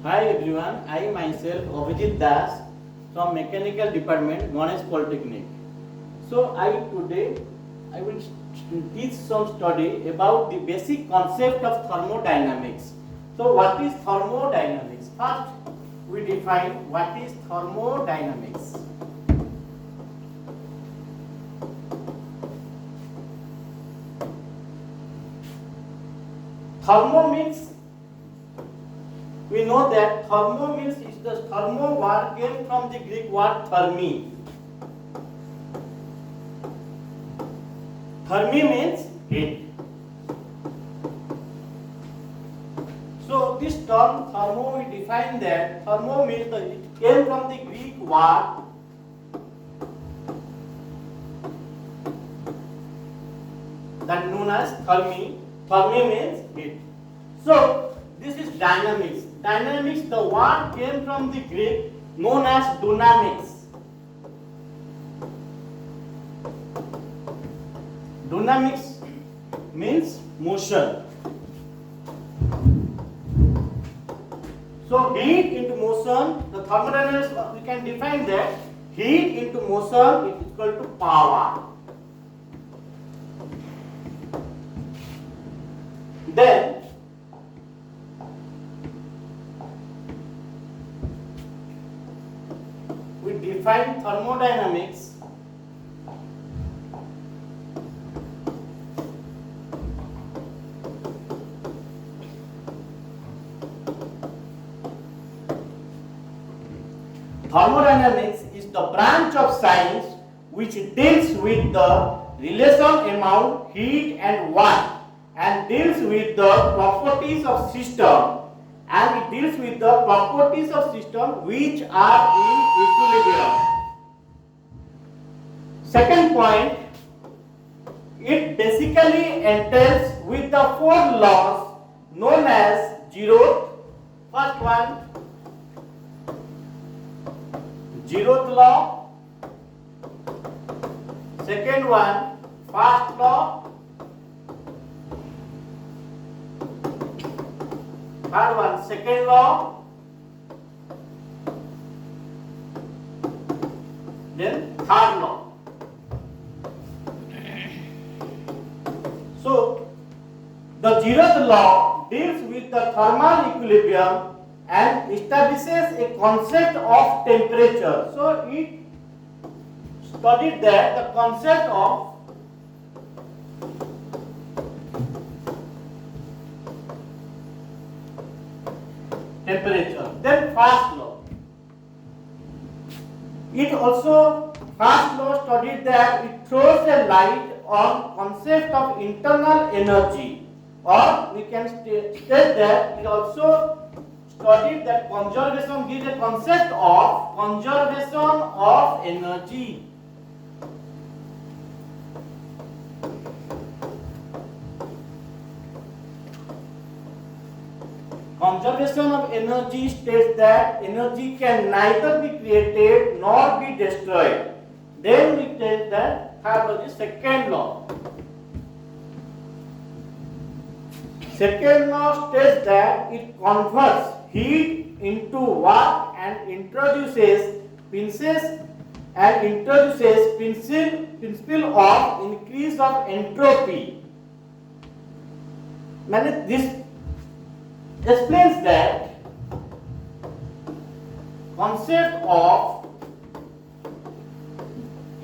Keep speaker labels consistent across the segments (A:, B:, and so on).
A: Hi everyone, I myself Abhijit Das from Mechanical Department, Ganesh Polytechnic. So today I will teach some study about the basic concept of thermodynamics. So what is thermodynamics? First we define what is thermodynamics. Thermo means, we know that thermo means is the thermo word came from the Greek word thermi. Thermi means heat. So this term thermo, we define that thermo means it came from the Greek word that known as thermi. Thermi means heat. So this is dynamics. Dynamics, the word came from the Greek known as dynamics. Dynamics means motion. So heat into motion, the thermodynamics we can define that heat into motion is equal to power. Then we define thermodynamics Thermodynamics is the branch of science which deals with the relation among heat and work and deals with the properties of system, and it deals with the properties of system which are in equilibrium. Second point, it basically entails with the four laws known as zeroth. First one, zeroth law. Second one, first law. Third one, second law. Then third law. So the zeroth law deals with the thermal equilibrium and establishes a concept of temperature. So it studied that the concept of temperature. Then first law. It also, first law studied that it throws a light on concept of internal energy, or we can state that it also studied that conservation, gives a concept of conservation of energy. Conservation of energy states that energy can neither be created nor be destroyed. Then we take that the second law. Second law states that it converts heat into work and introduces principle of increase of entropy. This explains that concept of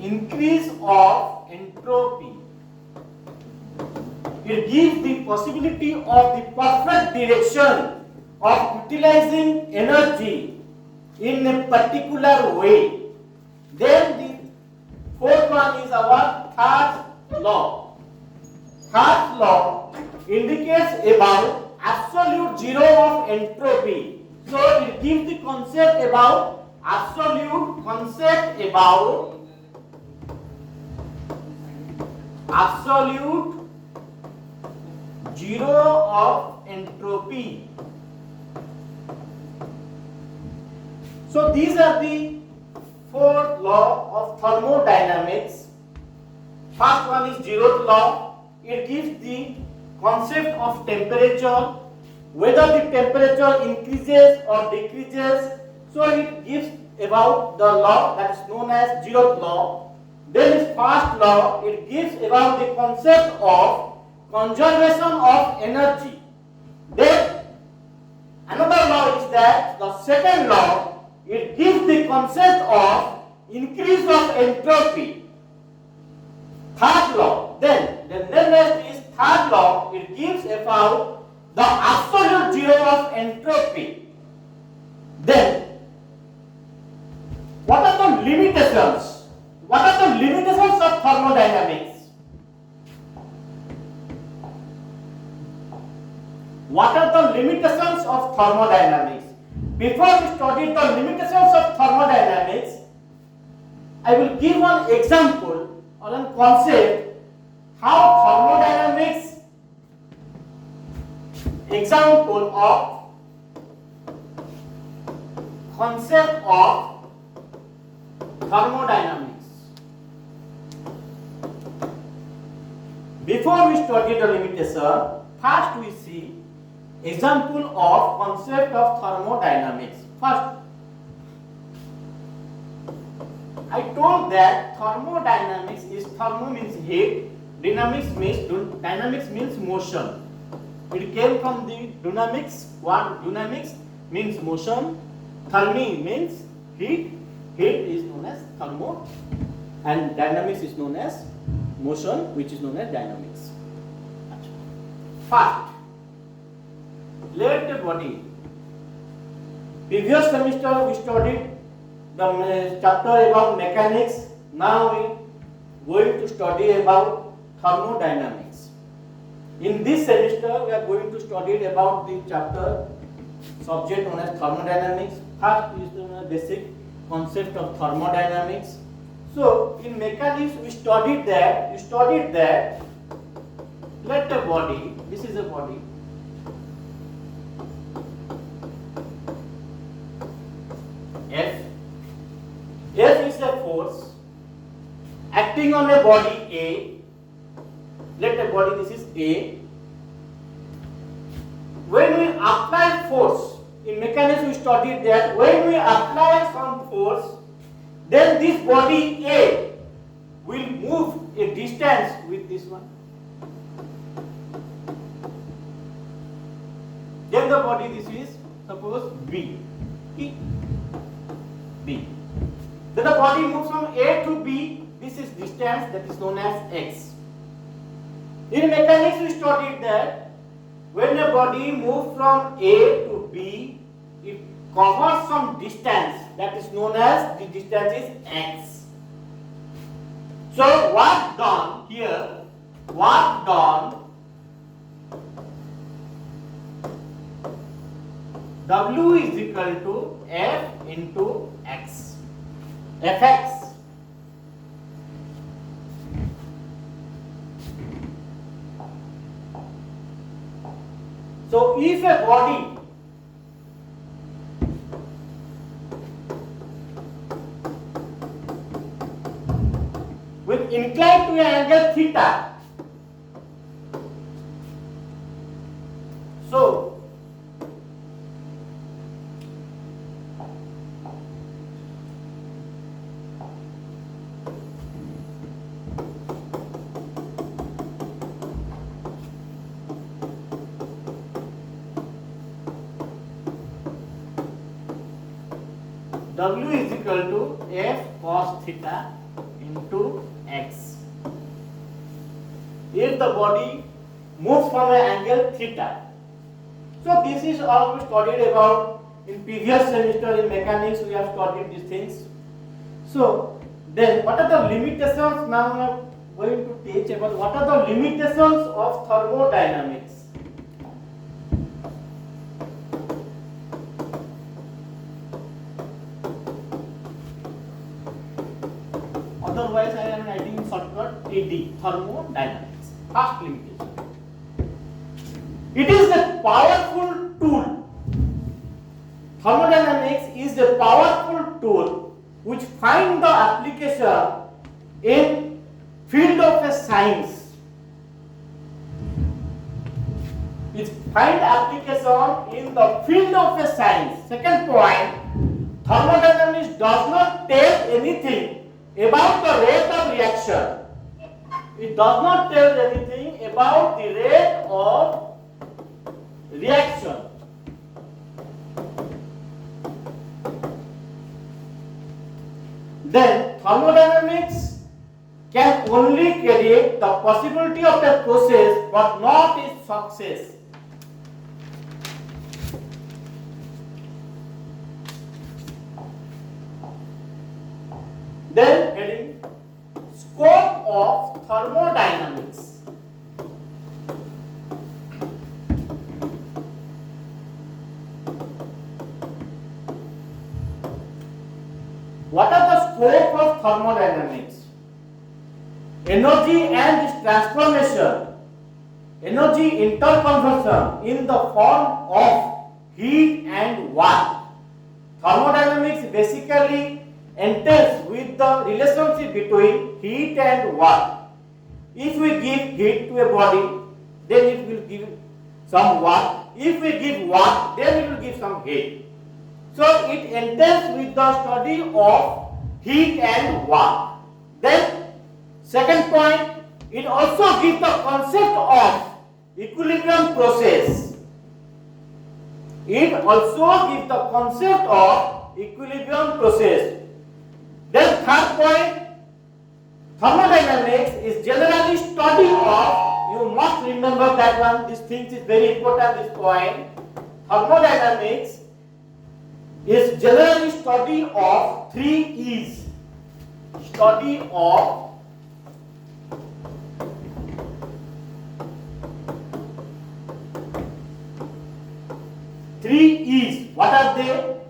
A: increase of entropy. It gives the possibility of the perfect direction of utilizing energy in a particular way. Then the fourth one is our third law. Third law indicates about absolute zero of entropy. So it gives the concept about absolute zero of entropy. So these are the four laws of thermodynamics. First one is zeroth law. It gives the concept of temperature. whether the temperature increases or decreases. So it gives about the law that is known as zeroth law. Then its first law, it gives about the concept of conservation of energy. Then another law is that the second law, it gives the concept of increase of entropy. Third law, then the next is third law, it gives about the absolute zero of entropy. Then what are the limitations? What are the limitations of thermodynamics? What are the limitations of thermodynamics? Before we study the limitations of thermodynamics, I will give one example or a concept how thermodynamics, example of concept of thermodynamics. Before we study the limitation, first we see example of concept of thermodynamics. First, I told that thermodynamics is thermo means heat, dynamics means motion. It came from the dynamics. What dynamics means motion, thermi means heat, heat is known as thermo, and dynamics is known as motion, which is known as dynamics. First, let the body. Previous semester we studied the chapter about mechanics. Now we going to study about thermodynamics. In this semester we are going to study about the chapter subject known as thermodynamics. First is the basic concept of thermodynamics. So in mechanics we studied that let a body, this is a body, F is a force acting on a body A. Let a body, this is A. When we apply force, in mechanics we studied that when we apply some force, then this body A will move a distance with this one. Then the body, this is suppose B. B. Then the body moves from A to B. This is distance that is known as x. In mechanics we studied that when a body moves from A to B, it covers some distance that is known as, the distance is x. So what done here, what done, W is equal to F into x, Fx. So if a body with inclined to an angle theta, so W is equal to F cos theta into x. If the body moves from an angle theta. So this is all we studied about in previous semester in mechanics. We have studied these things. So then what are the limitations? Now we are going to teach about what are the limitations of thermodynamics. Otherwise, I am writing in shortcut TD, thermodynamics. First limitation. It is a powerful tool. Thermodynamics is a powerful tool which finds the application in field of a science. is find application in the field of a science. Second point, thermodynamics does not tell anything about the rate of reaction. It does not tell anything about the rate of reaction. Then thermodynamics can only predict the possibility of a process but not its success. Then heading scope of thermodynamics. What are the scope of thermodynamics? Energy and its transformation, energy interconversion in the form of heat and work. Thermodynamics basically entails with the relationship between heat and work. If we give heat to a body, then it will give some work. If we give work, then it will give some heat. So it entails with the study of heat and work. Then second point, it also gives the concept of equilibrium process. It also gives the concept of equilibrium process. Then third point, thermodynamics is generally study of, you must remember that one, this thing is very important, this point. Thermodynamics is generally study of 3 E's. Study of three E's. What are they?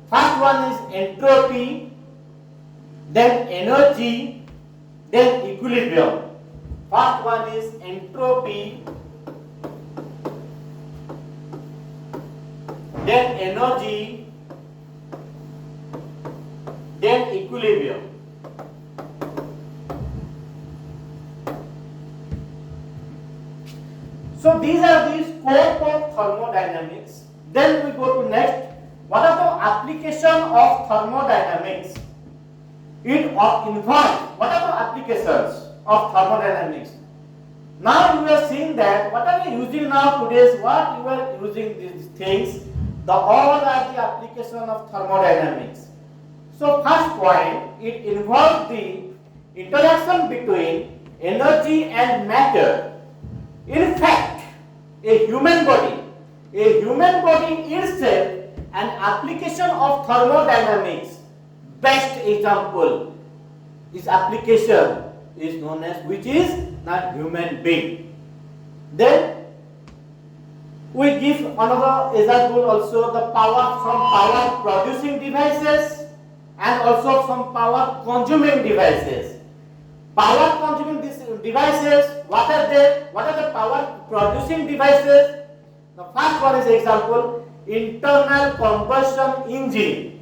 A: First one is entropy, then energy, then equilibrium. First one is entropy, then energy, then equilibrium. So these are the scope of thermodynamics. Then we go to next. What are the application of thermodynamics? It involves, what are the applications of thermodynamics? Now you are seeing that what are we using now today's, what you are using these things, the all are the application of thermodynamics. So first point, it involves the interaction between energy and matter. In fact, a human body itself an application of thermodynamics. Best example is application is known as, which is not human being. Then we give another example also, the power from power producing devices and also some power consuming devices. Power consuming devices, what are they? What are the power producing devices? The first one is example, internal combustion engine.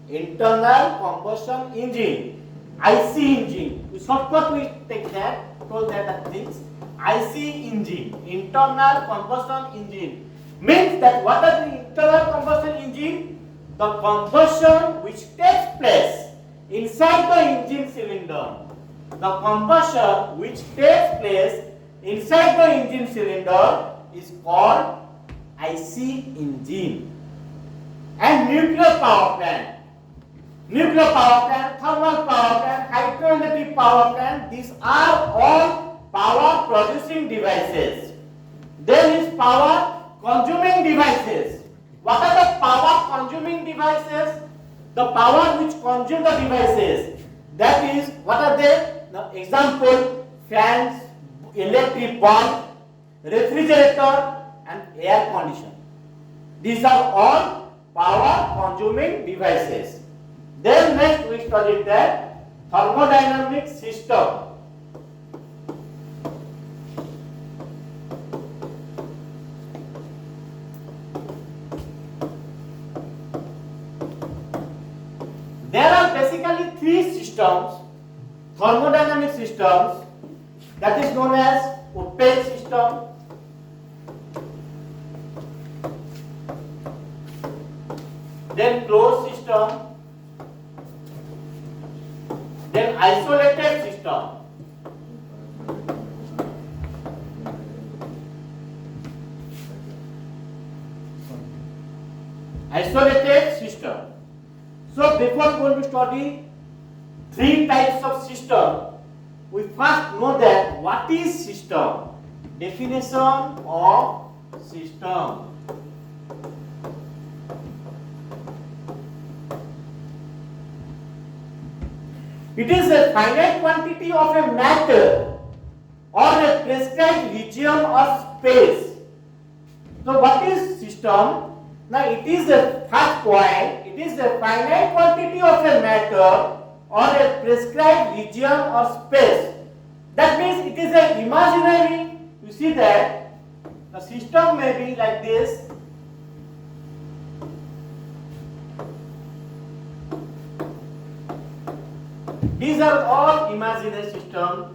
A: Internal combustion engine, IC engine. In shortcut we take that, told that things. IC engine, internal combustion engine, means that what are the internal combustion engine? The combustion which takes place inside the engine cylinder. The combustion which takes place inside the engine cylinder is called IC engine. And nuclear power plant, thermal power plant, hydroelectric power plant, these are all power producing devices. Then is power consuming devices. What are the power consuming devices? The power which consume the devices. That is, what are they? The example, fans, electric bulb, refrigerator and air conditioner. These are all power consuming devices. Then next we studied that thermodynamic system. There are basically three systems, thermodynamic systems, that is known as open system, then closed system, then isolated system. Isolated system. So before going to study three types of system, we first know that what is system. Definition of system. It is a finite quantity of a matter or a prescribed region or space. So what is system? Now it is a first point. It is a finite quantity of a matter or a prescribed region or space. That means it is an imaginary. You see that the system may be like this. These are all imaginary systems.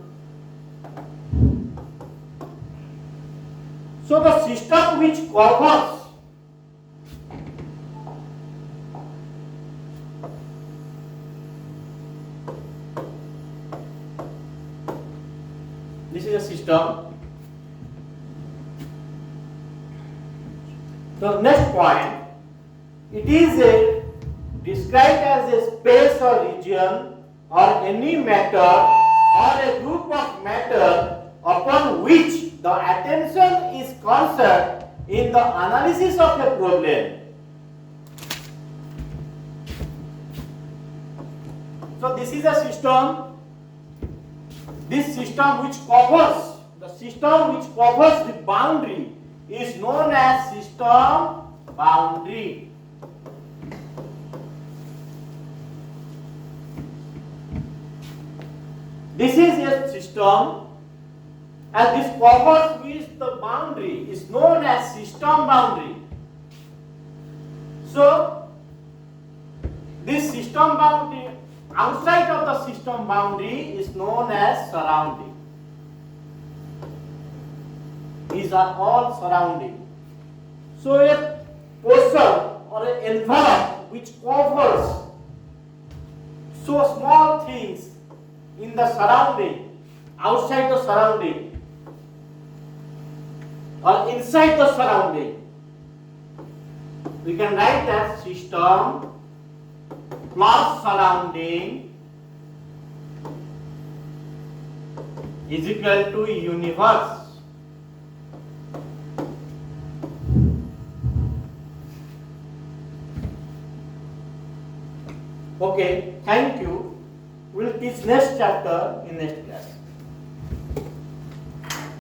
A: So the system which covers this is a system. The next point, it is described as a space or region or any matter or a group of matter upon which the attention is concerned in the analysis of a problem. So this is a system. This system which covers the boundary is known as system boundary. This is a system and this covers with the boundary is known as system boundary. So this system boundary, outside of the system boundary is known as surrounding. These are all surrounding. So a portion or an envelope which covers so small things in the surrounding, outside the surrounding or inside the surrounding, we can write that system plus surrounding is equal to universe. Okay, thank you. We'll teach next chapter in next class.